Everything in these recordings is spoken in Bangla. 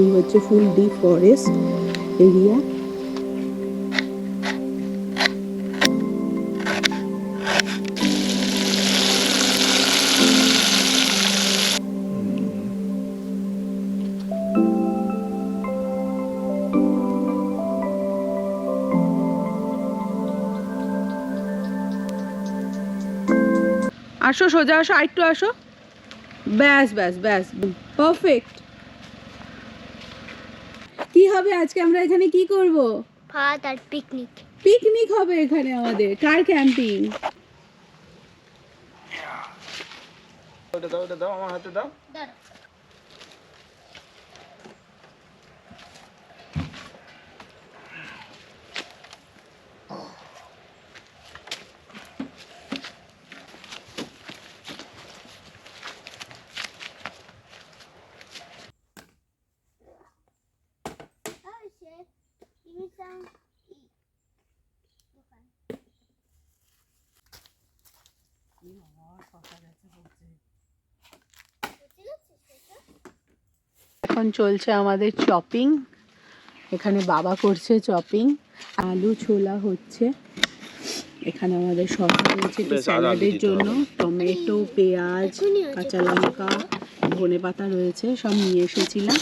এই হচ্ছে ফুল ডি ফরেস্ট এরিয়া। আসো সোজা আসো, আরেকটু আসো, ব্যাস ব্যাস ব্যাস, পারফেক্ট। কি হবে আজকে, আমরা এখানে কি করব? ভাত আর পিকনিক। পিকনিক হবে এখানে আমাদের, কার ক্যাম্পিং। ওটা দাও আমার হাতে দাও। এখন চলছে আমাদের চপিং, এখানে বাবা করছে চপিং, আলু ছোলা হচ্ছে, এখানে আমাদের শসা রয়েছে একটু স্যালাডের জন্য, টমেটো, পেঁয়াজ, কাঁচা লঙ্কা, ধনেপাতা রয়েছে, সব নিয়ে এসেছিলাম।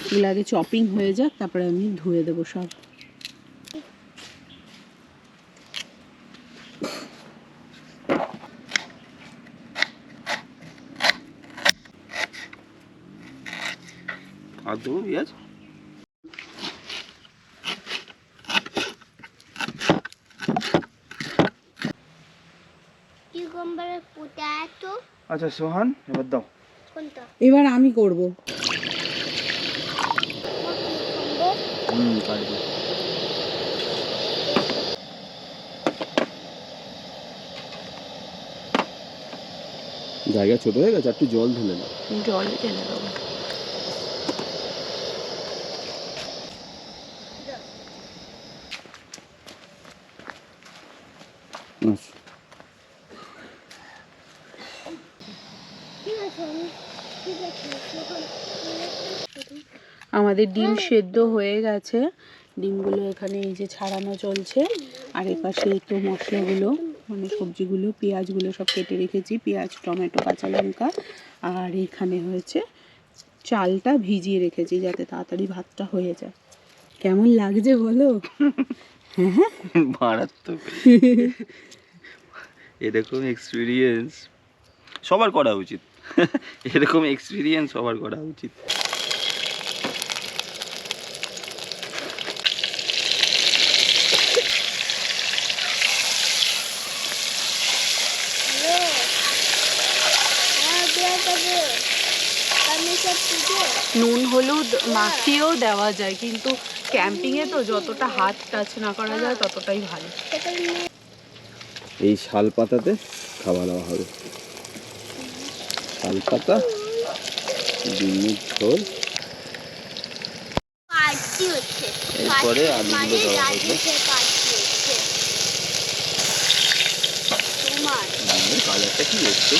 এগুলো আগে চপিং হয়ে যাক, তারপরে আমি ধুয়ে দেবো সব। আর দেবো পেঁয়াজ। আচ্ছা সোহান, এবার দাও। এবার আমি করব। কাটবো। জায়গা ছোট হয়ে গেছে, একটু জল ঢেলে দাও। জল ঢেলে দেবো। আমাদের ডিম সেদ্ধ হয়ে গেছে, ডিমগুলো এখানে এই যে ছাড়ানো চলছে, আর এপাশে তো মশলাগুলো মানে সবজিগুলো পেঁয়াজগুলো সব কেটে রেখেছি, পেঁয়াজ টমেটো কাঁচা লঙ্কা, আর এখানে হয়েছে চালটা ভিজিয়ে রেখেছি যাতে তাড়াতাড়ি ভাতটা হয়ে যায়। কেমন লাগছে বলো? হ্যাঁ মারাত্মক। এরকম এক্সপিরিয়েন্স সবার করা উচিত। এরকম এক্সপিরিয়েন্স সবার করা উচিত। নুন হলুদ মাখিয়েও দেওয়া যায়, কিন্তু ক্যাম্পিংয়ে তো যতটা হাত টাচ না করা যায় ততটাই ভালো। এই শাল পাতাতে খাওয়া দাওয়া হবে। শাল পাতা, ডিমের ঝোল, এরপরে আলুগুলো দেওয়া হবে। কালারটা কি এসছে?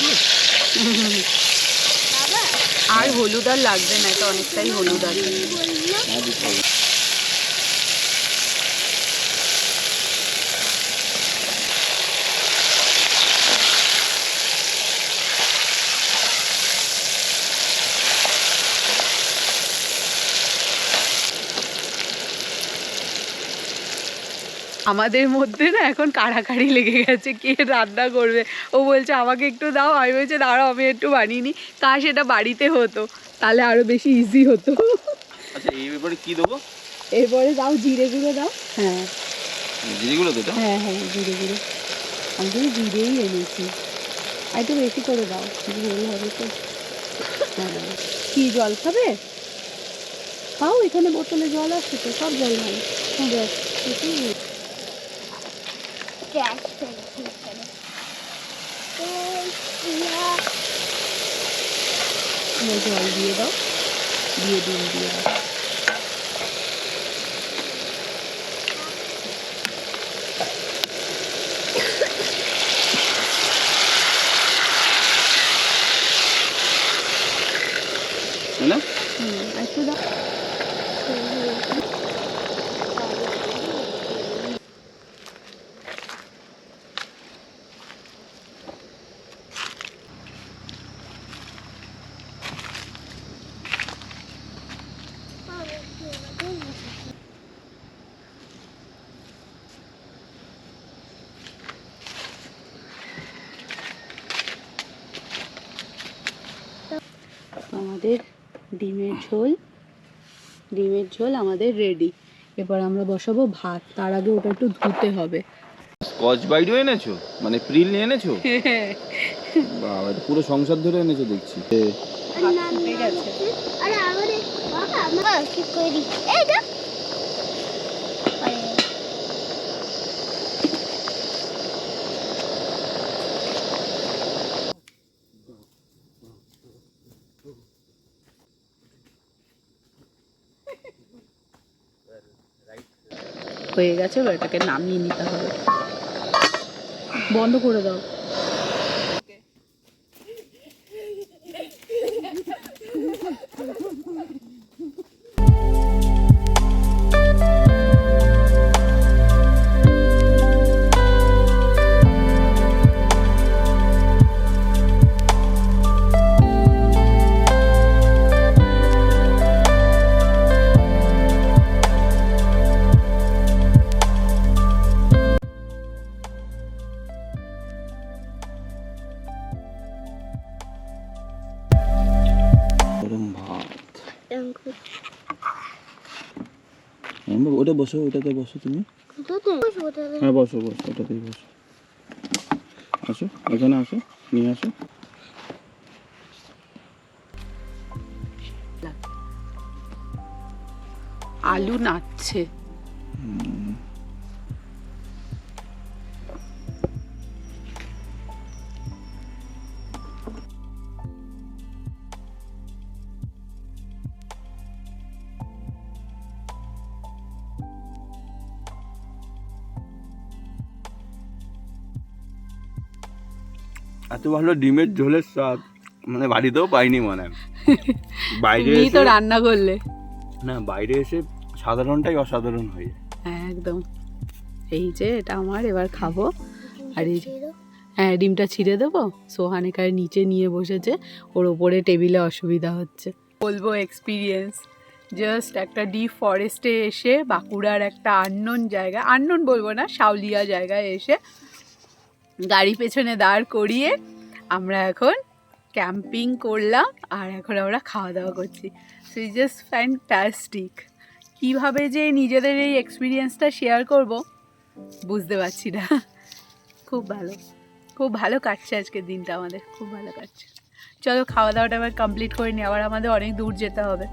আর হলুদ আর লাগবে না, এটা অনেকটাই হলুদ আছে। আমাদের মধ্যে না এখন কাড়াকাড়ি লেগে গেছে, কে রান্না করবে। ও বলছে আমাকে একটু দাও, আমি বলছি দাঁড়াও আমি একটু বানিয়ে নিই। কাশ এটা বাড়িতে হতো তাহলে আরো বেশি ইজি হতো। আচ্ছা এরপরে কি দেবো? এরপরে দাও জিরে গুঁড়ো দাও। হ্যাঁ জিরে গুঁড়ো দেবো? হ্যাঁ হ্যাঁ জিরে গুঁড়ো, আমি তো জিরেই এনেছি, আর একটু বেশি করে দাও, ঝোল হবে তো। হ্যাঁ কি জল খাবে? খাও, এখানে বোতলে জল আছে তো, সব জল ভালো। হ্যাঁ ব্যাস এটাই হয়েছে। জল দিয়ে দাও, দিয়ে ডিম দিয়ে দাও। একটু দাও। আমাদের ডিমের ঝোল আমাদের রেডি। এবার আমরা বসাবো ভাত, তার আগে ওটা একটু ধুতে হবে। স্কচ ব্রাইটও এনেছো, মানে প্রিল নিয়ে এনেছো? বাবা, এটা পুরো সংসার ধরে এনেছো দেখছি। আরে আমারে বাবা আমরা কি করি এই দেখ হয়ে গেছে, এবার এটাকে নামিয়ে নিতে হবে। বন্ধ করে দাও। গরম ভাত। অঙ্কুর ওটা বসো, ওটাতে বসো তুমি। হ্যাঁ বসো বসো, ওটাতেই বসো। আসো এখানে, আসো নিয়ে আসো। আলু নাচছে। এত ভালো ডিমের ঝোলের স্বাদ মানে বাড়িতেও পাইনি মনে হয়। বাইরে তুমি তো এসে রান্না করলে। না, বাইরে এসে সাধারণটাই অসাধারণ হয়ে যায়। হ্যাঁ একদম। এই যে এটা আমার, এবার খাবো। আর এই যে হ্যাঁ, ডিমটা ছিঁড়ে দেবো। সোহান এখানে নিচে নিয়ে বসেছে, ওর ওপরে টেবিলে অসুবিধা হচ্ছে। বলবো এক্সপিরিয়েন্স, জাস্ট একটা ডিপ ফরেস্টে এসে, বাঁকুড়ার একটা আননোন জায়গা, আননোন বলবো না, শাউলিয়া জায়গায় এসে গাড়ি পেছনে দাঁড় করিয়ে আমরা এখন ক্যাম্পিং করলাম, আর এখন আমরা খাওয়া দাওয়া করছি। So it's just fantastic. কীভাবে যে নিজেদের এই এক্সপিরিয়েন্সটা শেয়ার করব বুঝতে পারছি না। খুব ভালো, খুব ভালো কাটছে আজকের দিনটা আমাদের, খুব ভালো কাটছে। চলো খাওয়া দাওয়াটা এবার কমপ্লিট করে নিই, আবার আমাদের অনেক দূর যেতে হবে।